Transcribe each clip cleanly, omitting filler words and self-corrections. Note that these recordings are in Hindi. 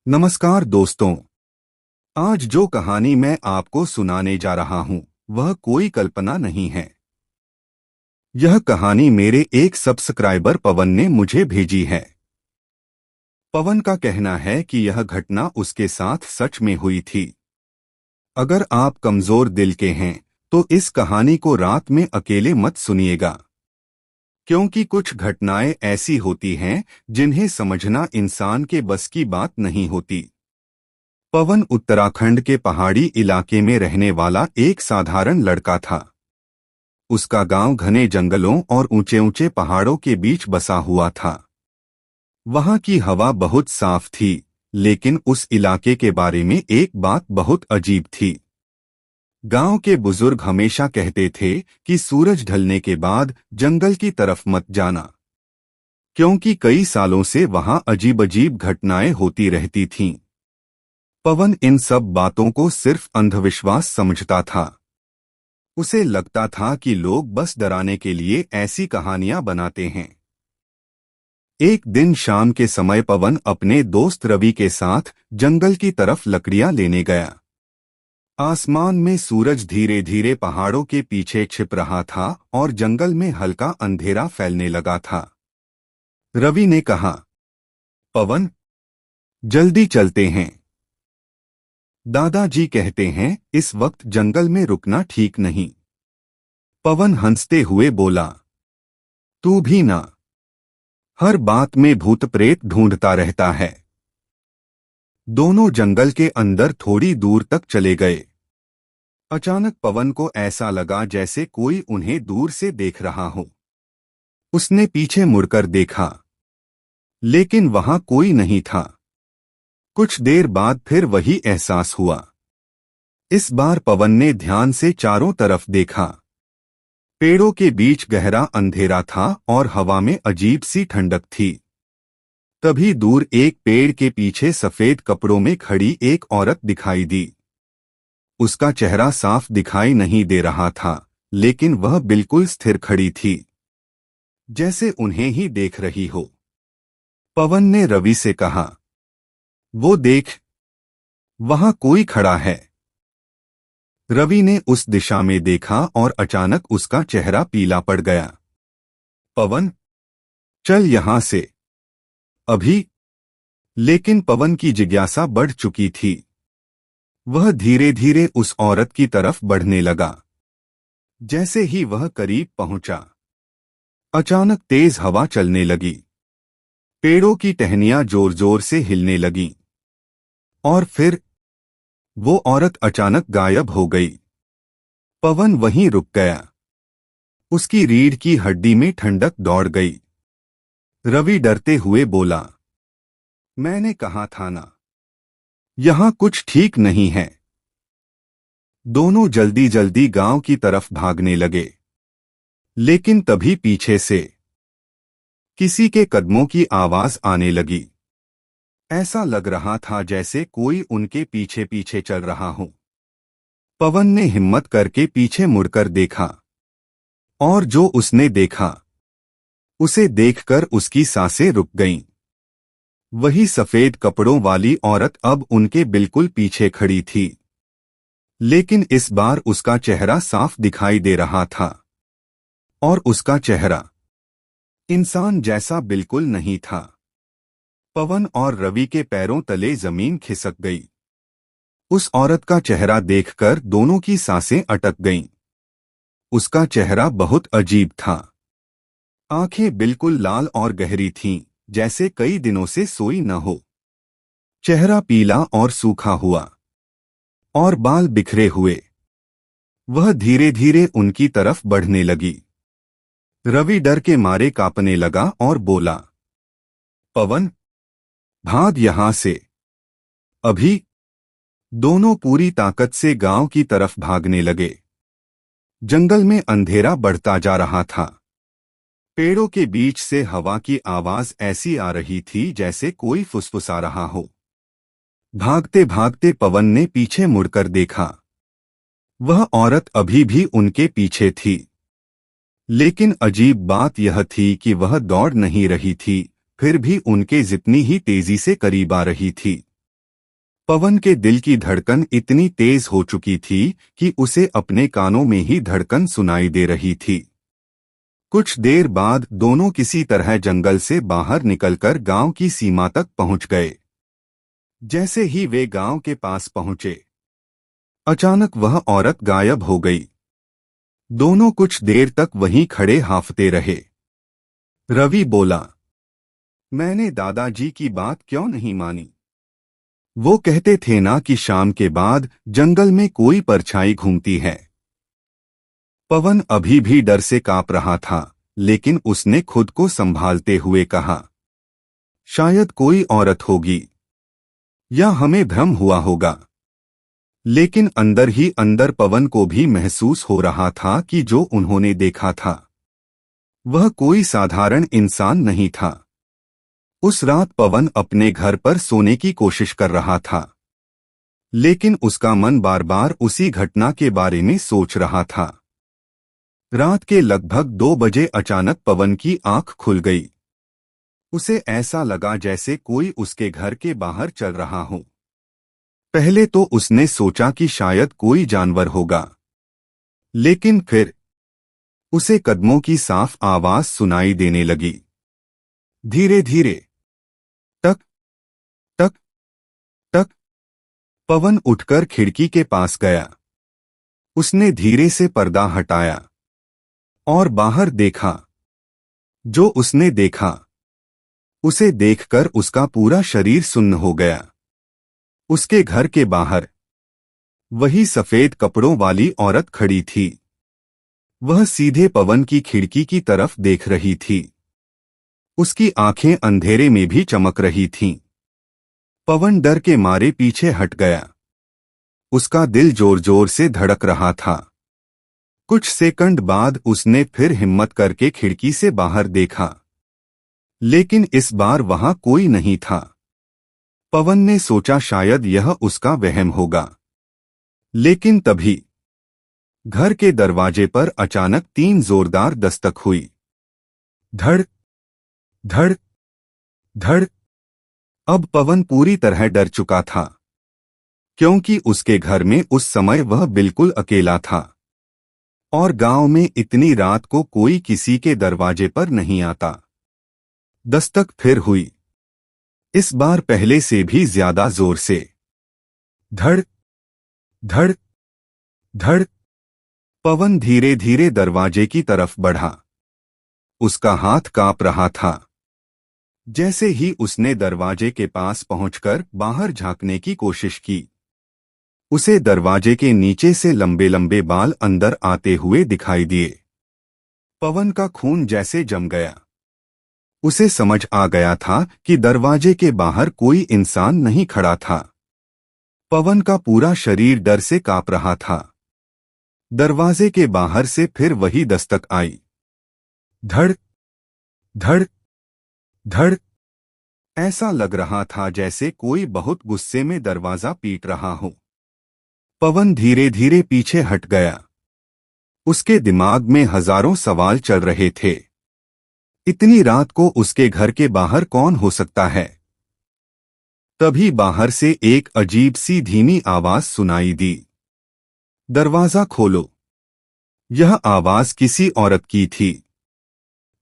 नमस्कार दोस्तों। आज जो कहानी मैं आपको सुनाने जा रहा हूं वह कोई कल्पना नहीं है। यह कहानी मेरे एक सब्सक्राइबर पवन ने मुझे भेजी है। पवन का कहना है कि यह घटना उसके साथ सच में हुई थी। अगर आप कमजोर दिल के हैं तो इस कहानी को रात में अकेले मत सुनिएगा, क्योंकि कुछ घटनाएं ऐसी होती हैं जिन्हें समझना इंसान के बस की बात नहीं होती। पवन उत्तराखंड के पहाड़ी इलाके में रहने वाला एक साधारण लड़का था। उसका गांव घने जंगलों और ऊंचे ऊंचे पहाड़ों के बीच बसा हुआ था। वहां की हवा बहुत साफ थी, लेकिन उस इलाके के बारे में एक बात बहुत अजीब थी। गांव के बुजुर्ग हमेशा कहते थे कि सूरज ढलने के बाद जंगल की तरफ मत जाना, क्योंकि कई सालों से वहां अजीब अजीब घटनाएं होती रहती थीं। पवन इन सब बातों को सिर्फ अंधविश्वास समझता था। उसे लगता था कि लोग बस डराने के लिए ऐसी कहानियां बनाते हैं। एक दिन शाम के समय पवन अपने दोस्त रवि के साथ जंगल की तरफ लकड़ियां लेने गया। आसमान में सूरज धीरे धीरे पहाड़ों के पीछे छिप रहा था और जंगल में हल्का अंधेरा फैलने लगा था। रवि ने कहा, पवन, जल्दी चलते हैं। दादाजी कहते हैं इस वक्त जंगल में रुकना ठीक नहीं। पवन हंसते हुए बोला, तू भी ना, हर बात में भूत प्रेत ढूंढता रहता है। दोनों जंगल के अंदर थोड़ी दूर तक चले गए। अचानक पवन को ऐसा लगा जैसे कोई उन्हें दूर से देख रहा हो। उसने पीछे मुड़कर देखा, लेकिन वहां कोई नहीं था। कुछ देर बाद फिर वही एहसास हुआ। इस बार पवन ने ध्यान से चारों तरफ देखा। पेड़ों के बीच गहरा अंधेरा था और हवा में अजीब सी ठंडक थी। तभी दूर एक पेड़ के पीछे सफेद कपड़ों में खड़ी एक औरत दिखाई दी। उसका चेहरा साफ दिखाई नहीं दे रहा था, लेकिन वह बिल्कुल स्थिर खड़ी थी, जैसे उन्हें ही देख रही हो। पवन ने रवि से कहा, वो देख, वहां कोई खड़ा है। रवि ने उस दिशा में देखा और अचानक उसका चेहरा पीला पड़ गया। पवन, चल यहां से अभी। लेकिन पवन की जिज्ञासा बढ़ चुकी थी। वह धीरे धीरे उस औरत की तरफ बढ़ने लगा। जैसे ही वह करीब पहुंचा, अचानक तेज हवा चलने लगी। पेड़ों की टहनियां जोर जोर से हिलने लगीं। और फिर वो औरत अचानक गायब हो गई। पवन वहीं रुक गया। उसकी रीढ़ की हड्डी में ठंडक दौड़ गई। रवि डरते हुए बोला, मैंने कहा था ना, यहां कुछ ठीक नहीं है। दोनों जल्दी जल्दी गांव की तरफ भागने लगे। लेकिन तभी पीछे से किसी के कदमों की आवाज आने लगी। ऐसा लग रहा था जैसे कोई उनके पीछे पीछे चल रहा हो। पवन ने हिम्मत करके पीछे मुड़कर देखा, और जो उसने देखा, उसे देखकर उसकी सांसें रुक गईं। वही सफेद कपड़ों वाली औरत अब उनके बिल्कुल पीछे खड़ी थी, लेकिन इस बार उसका चेहरा साफ दिखाई दे रहा था। और उसका चेहरा इंसान जैसा बिल्कुल नहीं था। पवन और रवि के पैरों तले जमीन खिसक गई। उस औरत का चेहरा देखकर दोनों की सांसें अटक गईं। उसका चेहरा बहुत अजीब था। आंखें बिल्कुल लाल और गहरी थीं, जैसे कई दिनों से सोई न हो। चेहरा पीला और सूखा हुआ, और बाल बिखरे हुए। वह धीरे धीरे उनकी तरफ बढ़ने लगी। रवि डर के मारे कांपने लगा और बोला, पवन, भाग यहां से अभी। दोनों पूरी ताकत से गांव की तरफ भागने लगे। जंगल में अंधेरा बढ़ता जा रहा था। पेड़ों के बीच से हवा की आवाज ऐसी आ रही थी जैसे कोई फुसफुसा रहा हो। भागते भागते पवन ने पीछे मुड़कर देखा। वह औरत अभी भी उनके पीछे थी, लेकिन अजीब बात यह थी कि वह दौड़ नहीं रही थी, फिर भी उनके जितनी ही तेजी से करीब आ रही थी। पवन के दिल की धड़कन इतनी तेज हो चुकी थी कि उसे अपने कानों में ही धड़कन सुनाई दे रही थी। कुछ देर बाद दोनों किसी तरह जंगल से बाहर निकलकर गांव की सीमा तक पहुंच गए। जैसे ही वे गांव के पास पहुंचे, अचानक वह औरत गायब हो गई। दोनों कुछ देर तक वहीं खड़े हांफते रहे। रवि बोला, मैंने दादाजी की बात क्यों नहीं मानी? वो कहते थे ना कि शाम के बाद जंगल में कोई परछाई घूमती है। पवन अभी भी डर से कांप रहा था, लेकिन उसने खुद को संभालते हुए कहा, शायद कोई औरत होगी या हमें भ्रम हुआ होगा। लेकिन अंदर ही अंदर पवन को भी महसूस हो रहा था कि जो उन्होंने देखा था वह कोई साधारण इंसान नहीं था। उस रात पवन अपने घर पर सोने की कोशिश कर रहा था, लेकिन उसका मन बार बार उसी घटना के बारे में सोच रहा था। रात के लगभग 2 बजे अचानक पवन की आंख खुल गई। उसे ऐसा लगा जैसे कोई उसके घर के बाहर चल रहा हो। पहले तो उसने सोचा कि शायद कोई जानवर होगा, लेकिन फिर उसे कदमों की साफ आवाज सुनाई देने लगी। धीरे धीरे, टक टक टक। पवन उठकर खिड़की के पास गया। उसने धीरे से पर्दा हटाया और बाहर देखा। जो उसने देखा, उसे देखकर उसका पूरा शरीर सुन्न हो गया। उसके घर के बाहर वही सफेद कपड़ों वाली औरत खड़ी थी। वह सीधे पवन की खिड़की की तरफ देख रही थी। उसकी आंखें अंधेरे में भी चमक रही थीं। पवन डर के मारे पीछे हट गया। उसका दिल जोर जोर से धड़क रहा था। कुछ सेकंड बाद उसने फिर हिम्मत करके खिड़की से बाहर देखा, लेकिन इस बार वहां कोई नहीं था। पवन ने सोचा शायद यह उसका वहम होगा, लेकिन तभी घर के दरवाजे पर अचानक 3 जोरदार दस्तक हुई। धड़ धड़ धड़। अब पवन पूरी तरह डर चुका था, क्योंकि उसके घर में उस समय वह बिल्कुल अकेला था और गांव में इतनी रात को कोई किसी के दरवाजे पर नहीं आता। दस्तक फिर हुई, इस बार पहले से भी ज्यादा जोर से। धड़ धड़ धड़। पवन धीरे धीरे दरवाजे की तरफ बढ़ा। उसका हाथ कांप रहा था। जैसे ही उसने दरवाजे के पास पहुंचकर बाहर झांकने की कोशिश की, उसे दरवाजे के नीचे से लंबे लंबे बाल अंदर आते हुए दिखाई दिए। पवन का खून जैसे जम गया। उसे समझ आ गया था कि दरवाजे के बाहर कोई इंसान नहीं खड़ा था। पवन का पूरा शरीर डर से कांप रहा था। दरवाजे के बाहर से फिर वही दस्तक आई। धड़ धड़ धड़। ऐसा लग रहा था जैसे कोई बहुत गुस्से में दरवाजा पीट रहा हो। पवन धीरे धीरे पीछे हट गया। उसके दिमाग में हजारों सवाल चल रहे थे। इतनी रात को उसके घर के बाहर कौन हो सकता है? तभी बाहर से एक अजीब सी धीमी आवाज सुनाई दी, दरवाजा खोलो। यह आवाज किसी औरत की थी,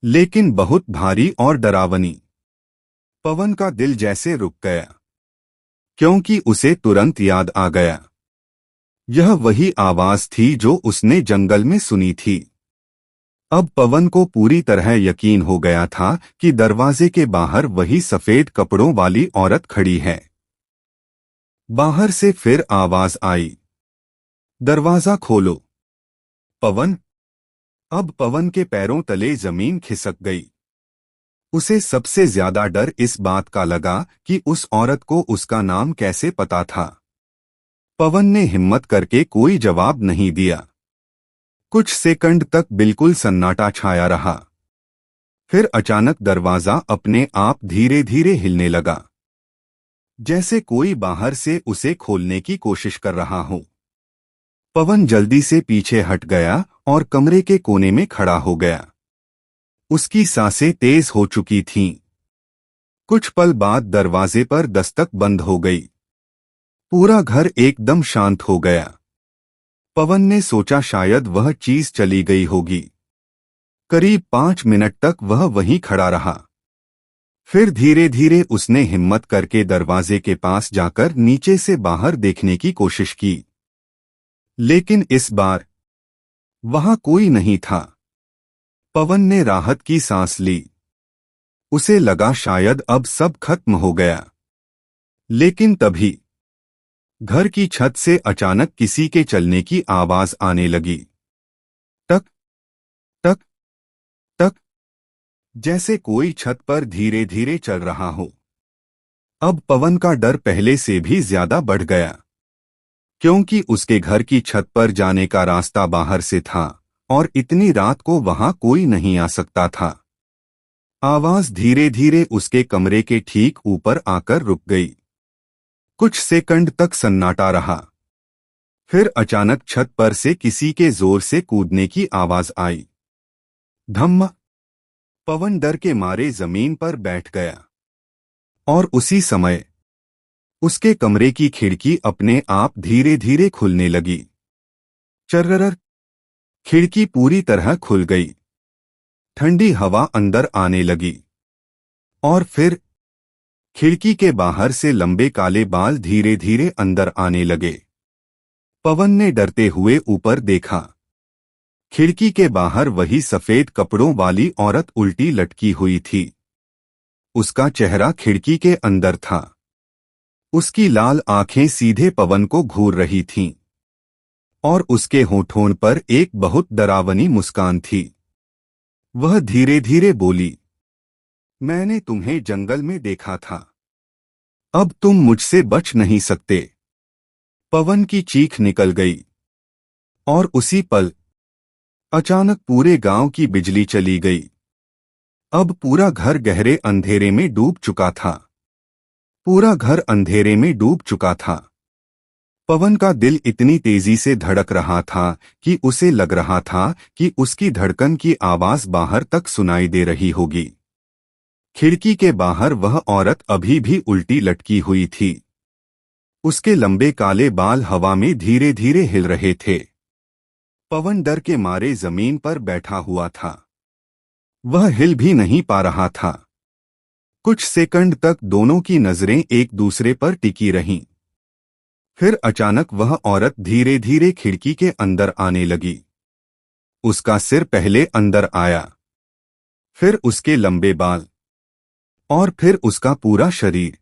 लेकिन बहुत भारी और डरावनी। पवन का दिल जैसे रुक गया, क्योंकि उसे तुरंत याद आ गया, यह वही आवाज थी जो उसने जंगल में सुनी थी। अब पवन को पूरी तरह यकीन हो गया था कि दरवाजे के बाहर वही सफेद कपड़ों वाली औरत खड़ी है। बाहर से फिर आवाज आई, दरवाजा खोलो। पवन। अब पवन के पैरों तले जमीन खिसक गई। उसे सबसे ज्यादा डर इस बात का लगा कि उस औरत को उसका नाम कैसे पता था। पवन ने हिम्मत करके कोई जवाब नहीं दिया। कुछ सेकंड तक बिल्कुल सन्नाटा छाया रहा। फिर अचानक दरवाजा अपने आप धीरे धीरे हिलने लगा, जैसे कोई बाहर से उसे खोलने की कोशिश कर रहा हो। पवन जल्दी से पीछे हट गया और कमरे के कोने में खड़ा हो गया। उसकी सांसें तेज हो चुकी थीं। कुछ पल बाद दरवाजे पर दस्तक बंद हो गई। पूरा घर एकदम शांत हो गया। पवन ने सोचा शायद वह चीज चली गई होगी। करीब 5 मिनट तक वह वहीं खड़ा रहा। फिर धीरे धीरे उसने हिम्मत करके दरवाजे के पास जाकर नीचे से बाहर देखने की कोशिश की। लेकिन इस बार वहां कोई नहीं था। पवन ने राहत की सांस ली। उसे लगा शायद अब सब खत्म हो गया। लेकिन तभी घर की छत से अचानक किसी के चलने की आवाज आने लगी। टक टक टक, जैसे कोई छत पर धीरे धीरे चल रहा हो। अब पवन का डर पहले से भी ज्यादा बढ़ गया, क्योंकि उसके घर की छत पर जाने का रास्ता बाहर से था और इतनी रात को वहां कोई नहीं आ सकता था। आवाज धीरे धीरे उसके कमरे के ठीक ऊपर आकर रुक गई। कुछ सेकंड तक सन्नाटा रहा। फिर अचानक छत पर से किसी के जोर से कूदने की आवाज आई। धम्म। पवन डर के मारे जमीन पर बैठ गया और उसी समय उसके कमरे की खिड़की अपने आप धीरे धीरे खुलने लगी। चर्रर। खिड़की पूरी तरह खुल गई। ठंडी हवा अंदर आने लगी और फिर खिड़की के बाहर से लंबे काले बाल धीरे धीरे अंदर आने लगे। पवन ने डरते हुए ऊपर देखा। खिड़की के बाहर वही सफेद कपड़ों वाली औरत उल्टी लटकी हुई थी। उसका चेहरा खिड़की के अंदर था। उसकी लाल आंखें सीधे पवन को घूर रही थीं और उसके होठों पर एक बहुत डरावनी मुस्कान थी। वह धीरे धीरे बोली, मैंने तुम्हें जंगल में देखा था। अब तुम मुझसे बच नहीं सकते। पवन की चीख निकल गई और उसी पल अचानक पूरे गांव की बिजली चली गई। अब पूरा घर गहरे अंधेरे में डूब चुका था। पूरा घर अंधेरे में डूब चुका था। पवन का दिल इतनी तेजी से धड़क रहा था कि उसे लग रहा था कि उसकी धड़कन की आवाज बाहर तक सुनाई दे रही होगी। खिड़की के बाहर वह औरत अभी भी उल्टी लटकी हुई थी। उसके लंबे काले बाल हवा में धीरे धीरे हिल रहे थे। पवन डर के मारे जमीन पर बैठा हुआ था। वह हिल भी नहीं पा रहा था। कुछ सेकंड तक दोनों की नजरें एक दूसरे पर टिकी रहीं। फिर अचानक वह औरत धीरे धीरे खिड़की के अंदर आने लगी। उसका सिर पहले अंदर आया, फिर उसके लंबे बाल और फिर उसका पूरा शरीर।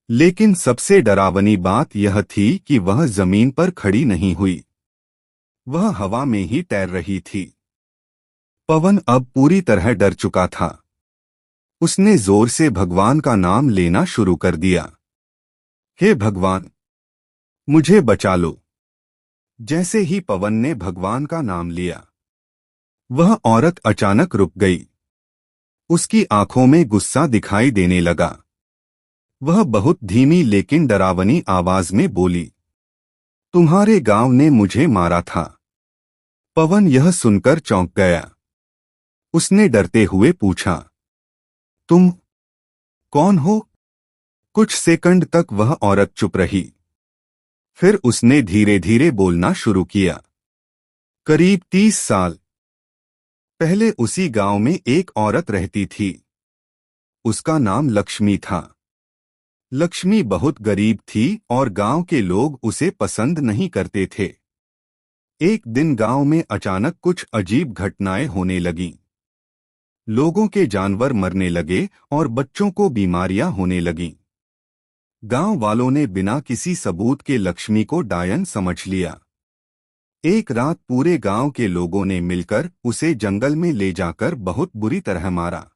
लेकिन सबसे डरावनी बात यह थी कि वह जमीन पर खड़ी नहीं हुई। वह हवा में ही तैर रही थी। पवन अब पूरी तरह डर चुका था। उसने जोर से भगवान का नाम लेना शुरू कर दिया। हे भगवान, मुझे बचा लो। जैसे ही पवन ने भगवान का नाम लिया, वह औरत अचानक रुक गई। उसकी आंखों में गुस्सा दिखाई देने लगा। वह बहुत धीमी लेकिन डरावनी आवाज में बोली, तुम्हारे गांव ने मुझे मारा था। पवन यह सुनकर चौंक गया। उसने डरते हुए पूछा, तुम कौन हो? कुछ सेकंड तक वह औरत चुप रही। फिर उसने धीरे धीरे बोलना शुरू किया। करीब 30 साल पहले उसी गांव में एक औरत रहती थी। उसका नाम लक्ष्मी था। लक्ष्मी बहुत गरीब थी और गांव के लोग उसे पसंद नहीं करते थे। एक दिन गांव में अचानक कुछ अजीब घटनाएं होने लगीं। लोगों के जानवर मरने लगे और बच्चों को बीमारियां होने लगीं। गांव वालों ने बिना किसी सबूत के लक्ष्मी को डायन समझ लिया। एक रात पूरे गांव के लोगों ने मिलकर उसे जंगल में ले जाकर बहुत बुरी तरह मारा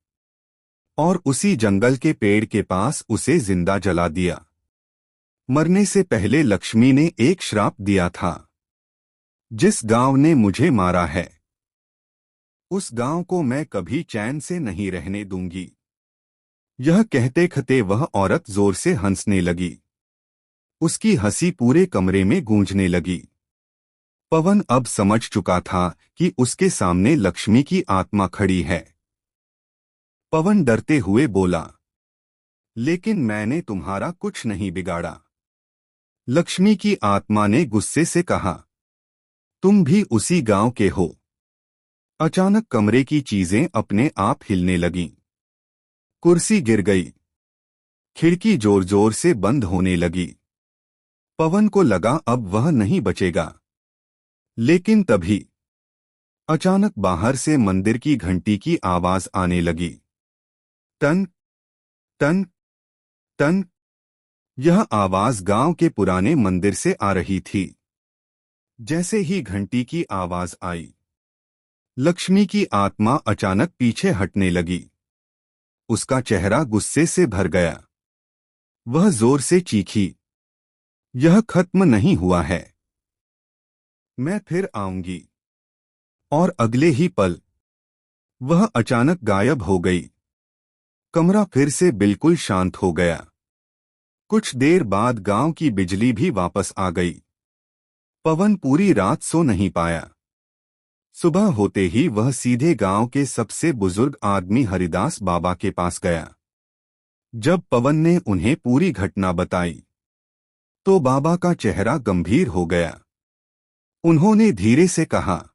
और उसी जंगल के पेड़ के पास उसे जिंदा जला दिया। मरने से पहले लक्ष्मी ने एक श्राप दिया था, जिस गांव ने मुझे मारा है, उस गांव को मैं कभी चैन से नहीं रहने दूंगी। यह कहते कहते वह औरत जोर से हंसने लगी। उसकी हंसी पूरे कमरे में गूंजने लगी। पवन अब समझ चुका था कि उसके सामने लक्ष्मी की आत्मा खड़ी है। पवन डरते हुए बोला, लेकिन मैंने तुम्हारा कुछ नहीं बिगाड़ा। लक्ष्मी की आत्मा ने गुस्से से कहा, तुम भी उसी गांव के हो। अचानक कमरे की चीजें अपने आप हिलने लगीं। कुर्सी गिर गई। खिड़की जोर जोर से बंद होने लगी। पवन को लगा अब वह नहीं बचेगा। लेकिन तभी अचानक बाहर से मंदिर की घंटी की आवाज आने लगी। टन टन टन। यह आवाज गांव के पुराने मंदिर से आ रही थी। जैसे ही घंटी की आवाज आई, लक्ष्मी की आत्मा अचानक पीछे हटने लगी। उसका चेहरा गुस्से से भर गया। वह जोर से चीखी, यह खत्म नहीं हुआ है। मैं फिर आऊंगी। और अगले ही पल वह अचानक गायब हो गई। कमरा फिर से बिल्कुल शांत हो गया। कुछ देर बाद गांव की बिजली भी वापस आ गई। पवन पूरी रात सो नहीं पाया। सुबह होते ही वह सीधे गांव के सबसे बुजुर्ग आदमी हरिदास बाबा के पास गया। जब पवन ने उन्हें पूरी घटना बताई, तो बाबा का चेहरा गंभीर हो गया। उन्होंने धीरे से कहा,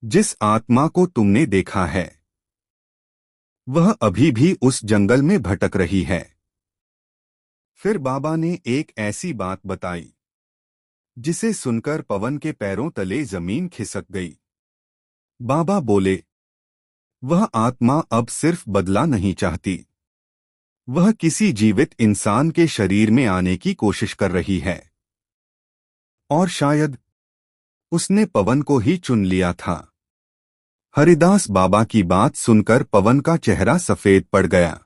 जिस आत्मा को तुमने देखा है, वह अभी भी उस जंगल में भटक रही है। फिर बाबा ने एक ऐसी बात बताई जिसे सुनकर पवन के पैरों तले जमीन खिसक गई। बाबा बोले, वह आत्मा अब सिर्फ बदला नहीं चाहती, वह किसी जीवित इंसान के शरीर में आने की कोशिश कर रही है। और शायद उसने पवन को ही चुन लिया था। हरिदास बाबा की बात सुनकर पवन का चेहरा सफेद पड़ गया।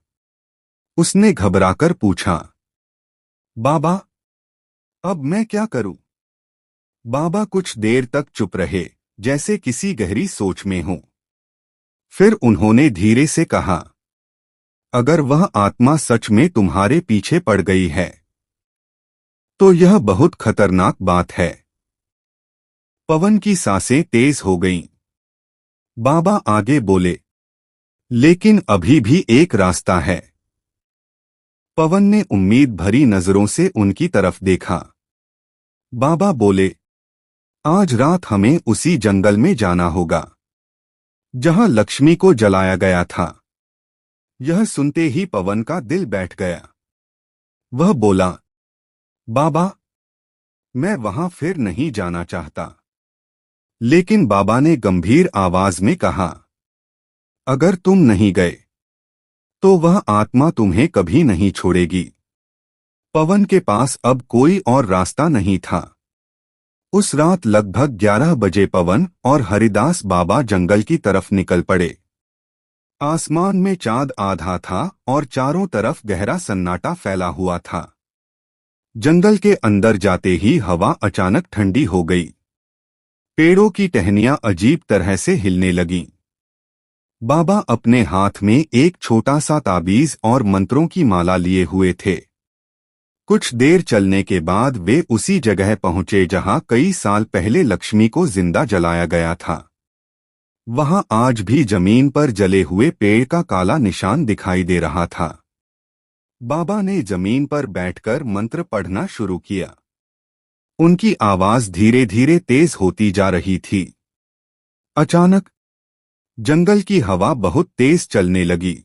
उसने घबराकर पूछा, बाबा, अब मैं क्या करूं? बाबा कुछ देर तक चुप रहे, जैसे किसी गहरी सोच में हों। फिर उन्होंने धीरे से कहा, अगर वह आत्मा सच में तुम्हारे पीछे पड़ गई है, तो यह बहुत खतरनाक बात है। पवन की सांसें तेज हो गईं। बाबा आगे बोले, लेकिन अभी भी एक रास्ता है। पवन ने उम्मीद भरी नजरों से उनकी तरफ देखा। बाबा बोले, आज रात हमें उसी जंगल में जाना होगा जहां लक्ष्मी को जलाया गया था। यह सुनते ही पवन का दिल बैठ गया। वह बोला, बाबा, मैं वहां फिर नहीं जाना चाहता। लेकिन बाबा ने गंभीर आवाज में कहा, अगर तुम नहीं गए, तो वह आत्मा तुम्हें कभी नहीं छोड़ेगी। पवन के पास अब कोई और रास्ता नहीं था। उस रात लगभग 11 बजे पवन और हरिदास बाबा जंगल की तरफ निकल पड़े। आसमान में चांद आधा था और चारों तरफ गहरा सन्नाटा फैला हुआ था। जंगल के अंदर जाते ही हवा अचानक ठंडी हो गई। पेड़ों की टहनियां अजीब तरह से हिलने लगीं। बाबा अपने हाथ में एक छोटा सा ताबीज और मंत्रों की माला लिए हुए थे। कुछ देर चलने के बाद वे उसी जगह पहुंचे जहां कई साल पहले लक्ष्मी को जिंदा जलाया गया था। वहां आज भी जमीन पर जले हुए पेड़ का काला निशान दिखाई दे रहा था। बाबा ने जमीन पर बैठकर मंत्र पढ़ना शुरू किया। उनकी आवाज धीरे धीरे तेज होती जा रही थी। अचानक जंगल की हवा बहुत तेज चलने लगी।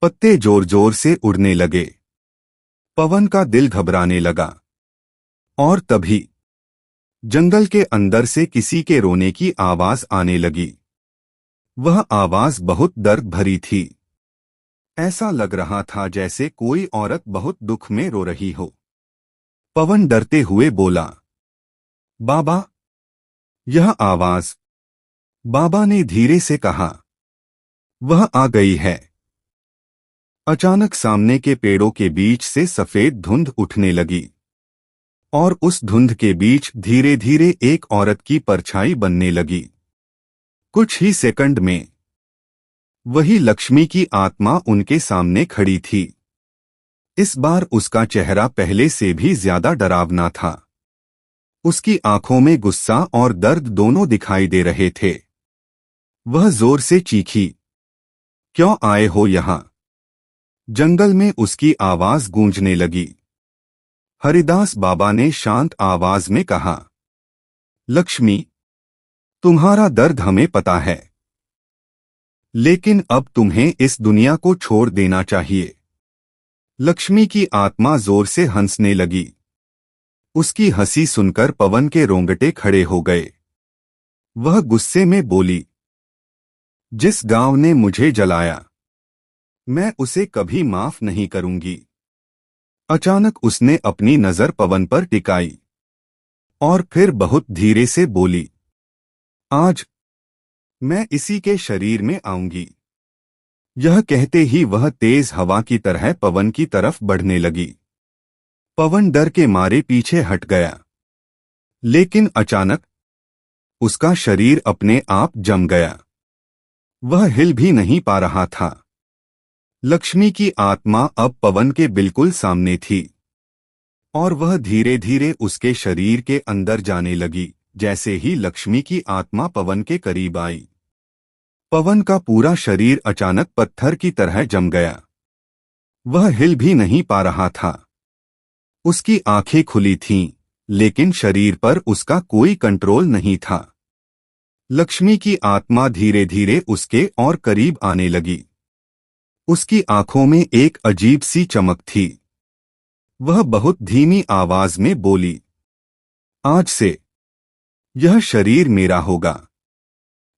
पत्ते जोर जोर से उड़ने लगे। पवन का दिल घबराने लगा। और तभी जंगल के अंदर से किसी के रोने की आवाज आने लगी। वह आवाज बहुत दर्द भरी थी। ऐसा लग रहा था जैसे कोई औरत बहुत दुख में रो रही हो। पवन डरते हुए बोला, बाबा, यह आवाज। बाबा ने धीरे से कहा, वह आ गई है। अचानक सामने के पेड़ों के बीच से सफेद धुंध उठने लगी और उस धुंध के बीच धीरे धीरे एक औरत की परछाई बनने लगी। कुछ ही सेकंड में वही लक्ष्मी की आत्मा उनके सामने खड़ी थी। इस बार उसका चेहरा पहले से भी ज्यादा डरावना था। उसकी आंखों में गुस्सा और दर्द दोनों दिखाई दे रहे थे। वह जोर से चीखी, क्यों आए हो यहां? जंगल में उसकी आवाज गूंजने लगी। हरिदास बाबा ने शांत आवाज में कहा, लक्ष्मी, तुम्हारा दर्द हमें पता है, लेकिन अब तुम्हें इस दुनिया को छोड़ देना चाहिए। लक्ष्मी की आत्मा जोर से हंसने लगी। उसकी हंसी सुनकर पवन के रोंगटे खड़े हो गए। वह गुस्से में बोली, जिस गांव ने मुझे जलाया, मैं उसे कभी माफ नहीं करूंगी। अचानक उसने अपनी नजर पवन पर टिकाई और फिर बहुत धीरे से बोली, आज मैं इसी के शरीर में आऊंगी। यह कहते ही वह तेज हवा की तरह पवन की तरफ बढ़ने लगी। पवन डर के मारे पीछे हट गया, लेकिन अचानक उसका शरीर अपने आप जम गया। वह हिल भी नहीं पा रहा था। लक्ष्मी की आत्मा अब पवन के बिल्कुल सामने थी और वह धीरे धीरे उसके शरीर के अंदर जाने लगी। जैसे ही लक्ष्मी की आत्मा पवन के करीब आई, पवन का पूरा शरीर अचानक पत्थर की तरह जम गया। वह हिल भी नहीं पा रहा था। उसकी आंखें खुली थीं, लेकिन शरीर पर उसका कोई कंट्रोल नहीं था। लक्ष्मी की आत्मा धीरे धीरे उसके और करीब आने लगी। उसकी आंखों में एक अजीब सी चमक थी। वह बहुत धीमी आवाज में बोली, आज से यह शरीर मेरा होगा।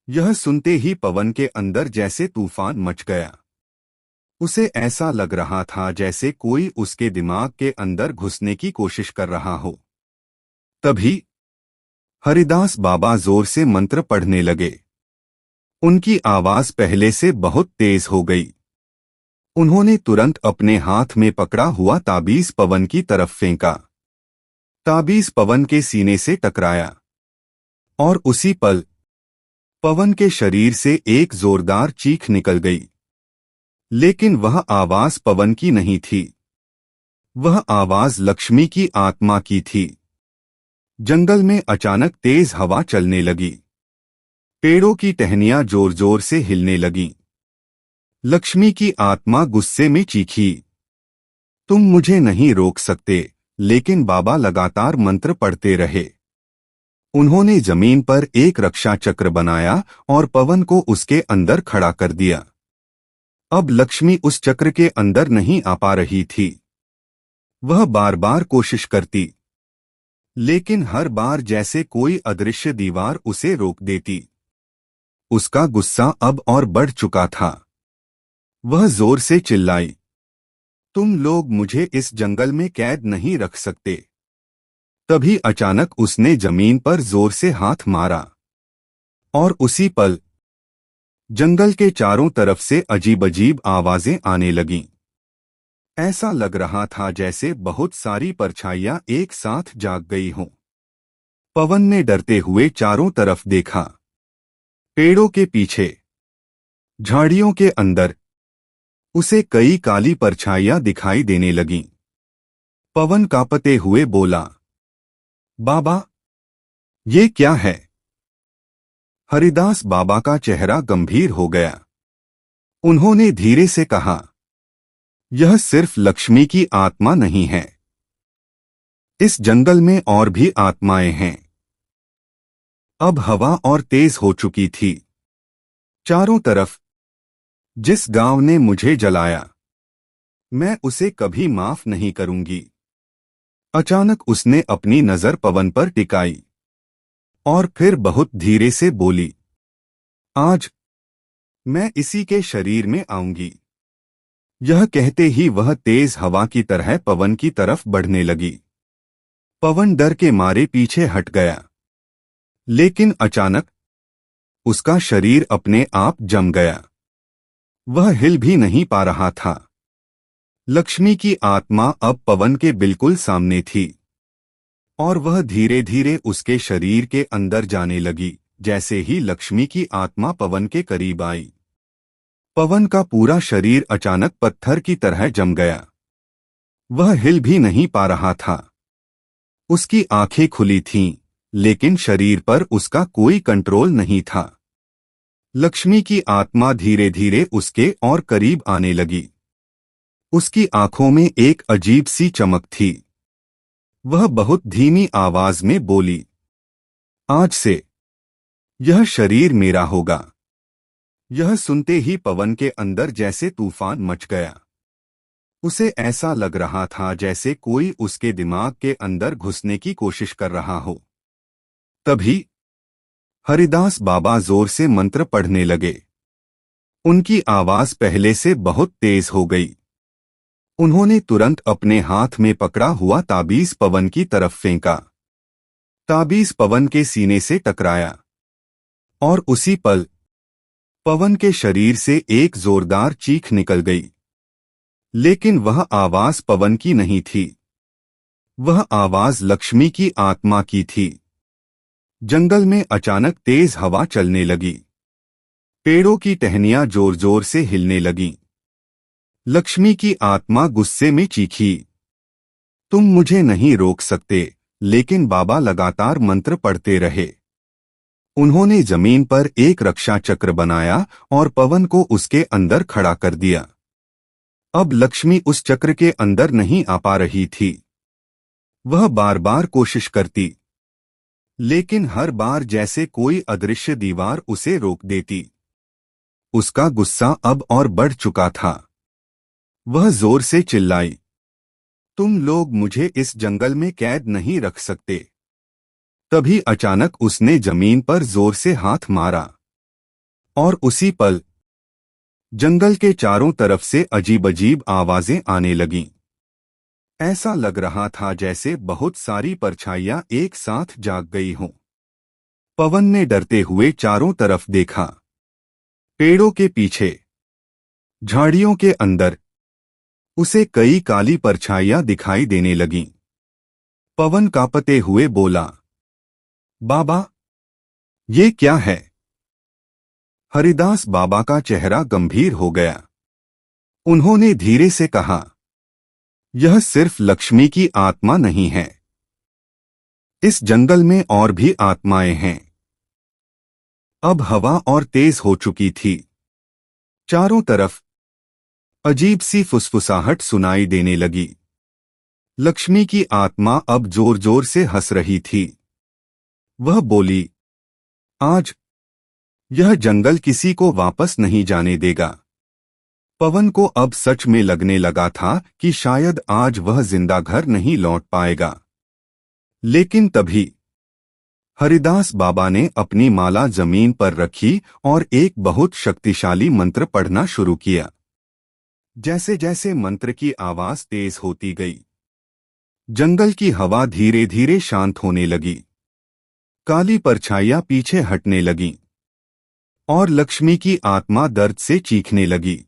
यह सुनते ही पवन के अंदर जैसे तूफान मच गया। उसे ऐसा लग रहा था जैसे कोई उसके दिमाग के अंदर घुसने की कोशिश कर रहा हो। तभी हरिदास बाबा जोर से मंत्र पढ़ने लगे। उनकी आवाज पहले से बहुत तेज हो गई। उन्होंने तुरंत अपने हाथ में पकड़ा हुआ ताबीज पवन की तरफ फेंका। ताबीज पवन के सीने से टकराया और उसी पल पवन के शरीर से एक जोरदार चीख निकल गई। लेकिन वह आवाज पवन की नहीं थी। वह आवाज लक्ष्मी की आत्मा की थी। जंगल में अचानक तेज हवा चलने लगी। पेड़ों की टहनियां जोर जोर से हिलने लगीं। लक्ष्मी की आत्मा गुस्से में चीखी, तुम मुझे नहीं रोक सकते। लेकिन बाबा लगातार मंत्र पढ़ते रहे। उन्होंने जमीन पर एक रक्षा चक्र बनाया और पवन को उसके अंदर खड़ा कर दिया। अब लक्ष्मी उस चक्र के अंदर नहीं आ पा रही थी। वह बार बार कोशिश करती, लेकिन हर बार जैसे कोई अदृश्य दीवार उसे रोक देती। उसका गुस्सा अब और बढ़ चुका था। वह जोर से चिल्लाई, तुम लोग मुझे इस जंगल में कैद नहीं रख सकते। तभी अचानक उसने जमीन पर जोर से हाथ मारा और उसी पल जंगल के चारों तरफ से अजीब अजीब आवाजें आने लगीं। ऐसा लग रहा था जैसे बहुत सारी परछाइयां एक साथ जाग गई हों। पवन ने डरते हुए चारों तरफ देखा। पेड़ों के पीछे, झाड़ियों के अंदर उसे कई काली परछाइयां दिखाई देने लगीं। पवन कांपते हुए बोला, बाबा, ये क्या है? हरिदास बाबा का चेहरा गंभीर हो गया। उन्होंने धीरे से कहा, यह सिर्फ लक्ष्मी की आत्मा नहीं है। इस जंगल में और भी आत्माएं हैं। अब हवा और तेज हो चुकी थी। चारों तरफ, जिस गांव ने मुझे जलाया, मैं उसे कभी माफ नहीं करूंगी। अचानक उसने अपनी नजर पवन पर टिकाई और फिर बहुत धीरे से बोली, आज मैं इसी के शरीर में आऊंगी। यह कहते ही वह तेज हवा की तरह पवन की तरफ बढ़ने लगी। पवन डर के मारे पीछे हट गया, लेकिन अचानक उसका शरीर अपने आप जम गया। वह हिल भी नहीं पा रहा था। लक्ष्मी की आत्मा अब पवन के बिल्कुल सामने थी और वह धीरे धीरे उसके शरीर के अंदर जाने लगी। जैसे ही लक्ष्मी की आत्मा पवन के करीब आई, पवन का पूरा शरीर अचानक पत्थर की तरह जम गया। वह हिल भी नहीं पा रहा था। उसकी आंखें खुली थीं, लेकिन शरीर पर उसका कोई कंट्रोल नहीं था। लक्ष्मी की आत्मा धीरे धीरे उसके और करीब आने लगी। उसकी आंखों में एक अजीब सी चमक थी। वह बहुत धीमी आवाज में बोली, आज से यह शरीर मेरा होगा। यह सुनते ही पवन के अंदर जैसे तूफान मच गया। उसे ऐसा लग रहा था जैसे कोई उसके दिमाग के अंदर घुसने की कोशिश कर रहा हो। तभी हरिदास बाबा जोर से मंत्र पढ़ने लगे। उनकी आवाज पहले से बहुत तेज हो गई। उन्होंने तुरंत अपने हाथ में पकड़ा हुआ ताबीज पवन की तरफ फेंका। ताबीज पवन के सीने से टकराया और उसी पल पवन के शरीर से एक जोरदार चीख निकल गई। लेकिन वह आवाज पवन की नहीं थी। वह आवाज लक्ष्मी की आत्मा की थी। जंगल में अचानक तेज हवा चलने लगी। पेड़ों की टहनियां जोर जोर से हिलने लगीं। लक्ष्मी की आत्मा गुस्से में चीखी, तुम मुझे नहीं रोक सकते। लेकिन बाबा लगातार मंत्र पढ़ते रहे। उन्होंने जमीन पर एक रक्षा चक्र बनाया और पवन को उसके अंदर खड़ा कर दिया। अब लक्ष्मी उस चक्र के अंदर नहीं आ पा रही थी। वह बार बार कोशिश करती, लेकिन हर बार जैसे कोई अदृश्य दीवार उसे रोक देती। उसका गुस्सा अब और बढ़ चुका था। वह जोर से चिल्लाई, तुम लोग मुझे इस जंगल में कैद नहीं रख सकते। तभी अचानक उसने जमीन पर जोर से हाथ मारा और उसी पल जंगल के चारों तरफ से अजीब अजीब आवाजें आने लगीं। ऐसा लग रहा था जैसे बहुत सारी परछाइयां एक साथ जाग गई हों। पवन ने डरते हुए चारों तरफ देखा। पेड़ों के पीछे, झाड़ियों के अंदर उसे कई काली परछाइयां दिखाई देने लगीं। पवन कांपते हुए बोला, बाबा, ये क्या है? हरिदास बाबा का चेहरा गंभीर हो गया। उन्होंने धीरे से कहा, यह सिर्फ लक्ष्मी की आत्मा नहीं है। इस जंगल में और भी आत्माएं हैं। अब हवा और तेज हो चुकी थी। चारों तरफ अजीब सी फुसफुसाहट सुनाई देने लगी। लक्ष्मी की आत्मा अब जोर जोर से हंस रही थी। वह बोली, आज यह जंगल किसी को वापस नहीं जाने देगा। पवन को अब सच में लगने लगा था कि शायद आज वह जिंदा घर नहीं लौट पाएगा। लेकिन तभी हरिदास बाबा ने अपनी माला जमीन पर रखी और एक बहुत शक्तिशाली मंत्र पढ़ना शुरू किया। जैसे जैसे मंत्र की आवाज तेज होती गई, जंगल की हवा धीरे धीरे शांत होने लगी। काली परछाइयां पीछे हटने लगीं और लक्ष्मी की आत्मा दर्द से चीखने लगी।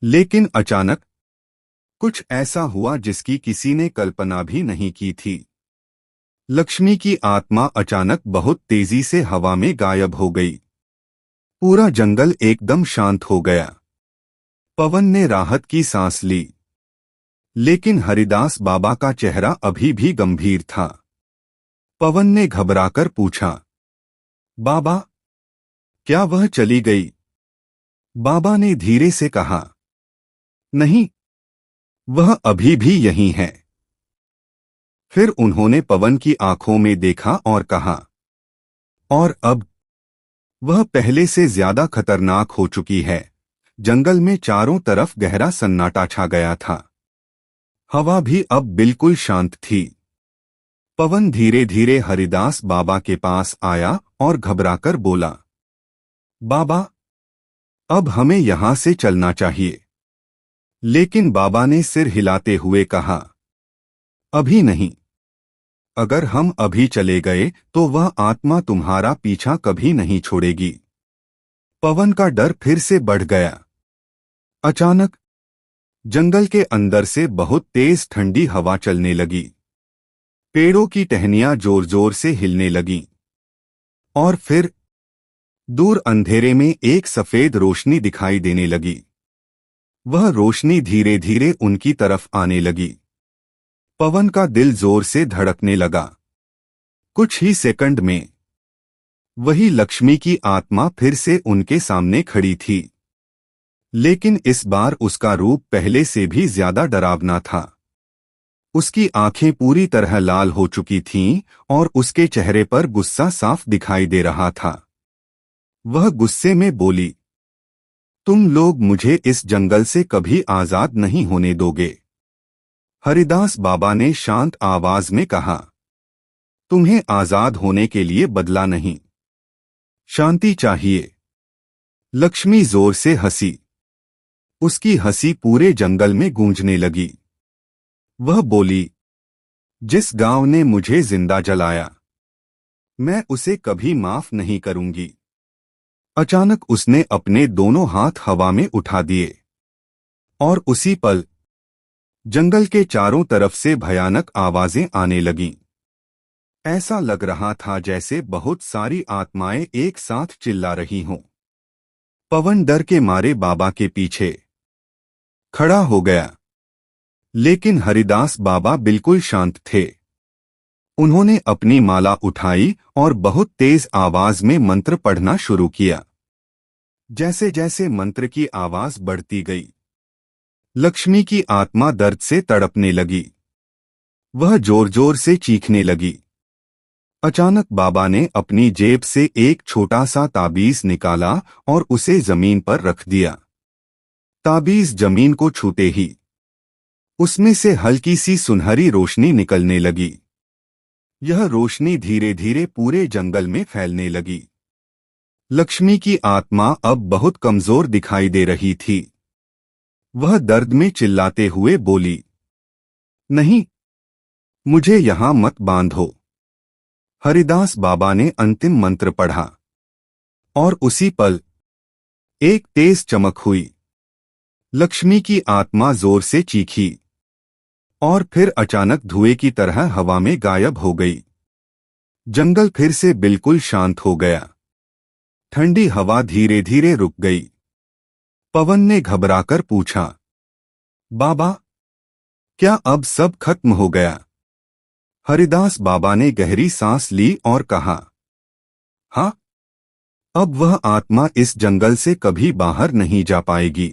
लेकिन अचानक कुछ ऐसा हुआ जिसकी किसी ने कल्पना भी नहीं की थी। लक्ष्मी की आत्मा अचानक बहुत तेजी से हवा में गायब हो गई। पूरा जंगल एकदम शांत हो गया। पवन ने राहत की सांस ली, लेकिन हरिदास बाबा का चेहरा अभी भी गंभीर था। पवन ने घबराकर पूछा, बाबा, क्या वह चली गई? बाबा ने धीरे से कहा, नहीं, वह अभी भी यहीं है। फिर उन्होंने पवन की आंखों में देखा और कहा, और अब वह पहले से ज्यादा खतरनाक हो चुकी है। जंगल में चारों तरफ गहरा सन्नाटा छा गया था। हवा भी अब बिल्कुल शांत थी। पवन धीरे धीरे हरिदास बाबा के पास आया और घबराकर बोला, बाबा, अब हमें यहां से चलना चाहिए। लेकिन बाबा ने सिर हिलाते हुए कहा, अभी नहीं। अगर हम अभी चले गए तो वह आत्मा तुम्हारा पीछा कभी नहीं छोड़ेगी। पवन का डर फिर से बढ़ गया। अचानक जंगल के अंदर से बहुत तेज ठंडी हवा चलने लगी। पेड़ों की टहनियां जोर जोर से हिलने लगीं और फिर दूर अंधेरे में एक सफेद रोशनी दिखाई देने लगी। वह रोशनी धीरे धीरे उनकी तरफ आने लगी। पवन का दिल जोर से धड़कने लगा। कुछ ही सेकंड में वही लक्ष्मी की आत्मा फिर से उनके सामने खड़ी थी। लेकिन इस बार उसका रूप पहले से भी ज्यादा डरावना था। उसकी आंखें पूरी तरह लाल हो चुकी थीं और उसके चेहरे पर गुस्सा साफ दिखाई दे रहा था। वह गुस्से में बोली, तुम लोग मुझे इस जंगल से कभी आजाद नहीं होने दोगे। हरिदास बाबा ने शांत आवाज में कहा, तुम्हें आजाद होने के लिए बदला नहीं, शांति चाहिए। लक्ष्मी जोर से हंसी। उसकी हंसी पूरे जंगल में गूंजने लगी। वह बोली, जिस गांव ने मुझे जिंदा जलाया, मैं उसे कभी माफ नहीं करूंगी। अचानक उसने अपने दोनों हाथ हवा में उठा दिए और उसी पल जंगल के चारों तरफ से भयानक आवाजें आने लगीं। ऐसा लग रहा था जैसे बहुत सारी आत्माएं एक साथ चिल्ला रही हों। पवन डर के मारे बाबा के पीछे खड़ा हो गया, लेकिन हरिदास बाबा बिल्कुल शांत थे। उन्होंने अपनी माला उठाई और बहुत तेज आवाज में मंत्र पढ़ना शुरू किया। जैसे जैसे मंत्र की आवाज बढ़ती गई, लक्ष्मी की आत्मा दर्द से तड़पने लगी। वह जोर जोर से चीखने लगी। अचानक बाबा ने अपनी जेब से एक छोटा सा ताबीज निकाला और उसे जमीन पर रख दिया। ताबीज जमीन को छूते ही उसमें से हल्की सी सुनहरी रोशनी निकलने लगी। यह रोशनी धीरे धीरे पूरे जंगल में फैलने लगी। लक्ष्मी की आत्मा अब बहुत कमजोर दिखाई दे रही थी। वह दर्द में चिल्लाते हुए बोली, नहीं, मुझे यहां मत बांधो। हरिदास बाबा ने अंतिम मंत्र पढ़ा और उसी पल एक तेज चमक हुई। लक्ष्मी की आत्मा जोर से चीखी और फिर अचानक धुएं की तरह हवा में गायब हो गई। जंगल फिर से बिल्कुल शांत हो गया। ठंडी हवा धीरे धीरे रुक गई। पवन ने घबराकर पूछा, बाबा, क्या अब सब खत्म हो गया? हरिदास बाबा ने गहरी सांस ली और कहा, हाँ, अब वह आत्मा इस जंगल से कभी बाहर नहीं जा पाएगी।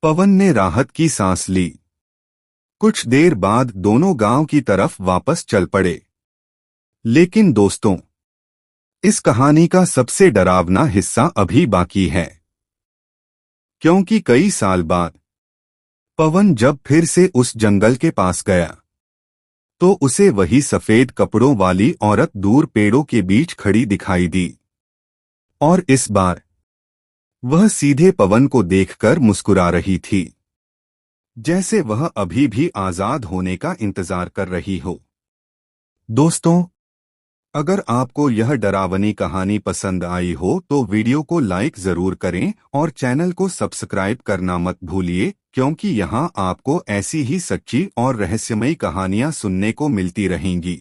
पवन ने राहत की सांस ली। कुछ देर बाद दोनों गांव की तरफ वापस चल पड़े। लेकिन दोस्तों, इस कहानी का सबसे डरावना हिस्सा अभी बाकी है, क्योंकि कई साल बाद पवन जब फिर से उस जंगल के पास गया तो उसे वही सफेद कपड़ों वाली औरत दूर पेड़ों के बीच खड़ी दिखाई दी। और इस बार वह सीधे पवन को देखकर मुस्कुरा रही थी, जैसे वह अभी भी आजाद होने का इंतजार कर रही हो। दोस्तों, अगर आपको यह डरावनी कहानी पसंद आई हो तो वीडियो को लाइक जरूर करें और चैनल को सब्सक्राइब करना मत भूलिए, क्योंकि यहाँ आपको ऐसी ही सच्ची और रहस्यमयी कहानियाँ सुनने को मिलती रहेंगी।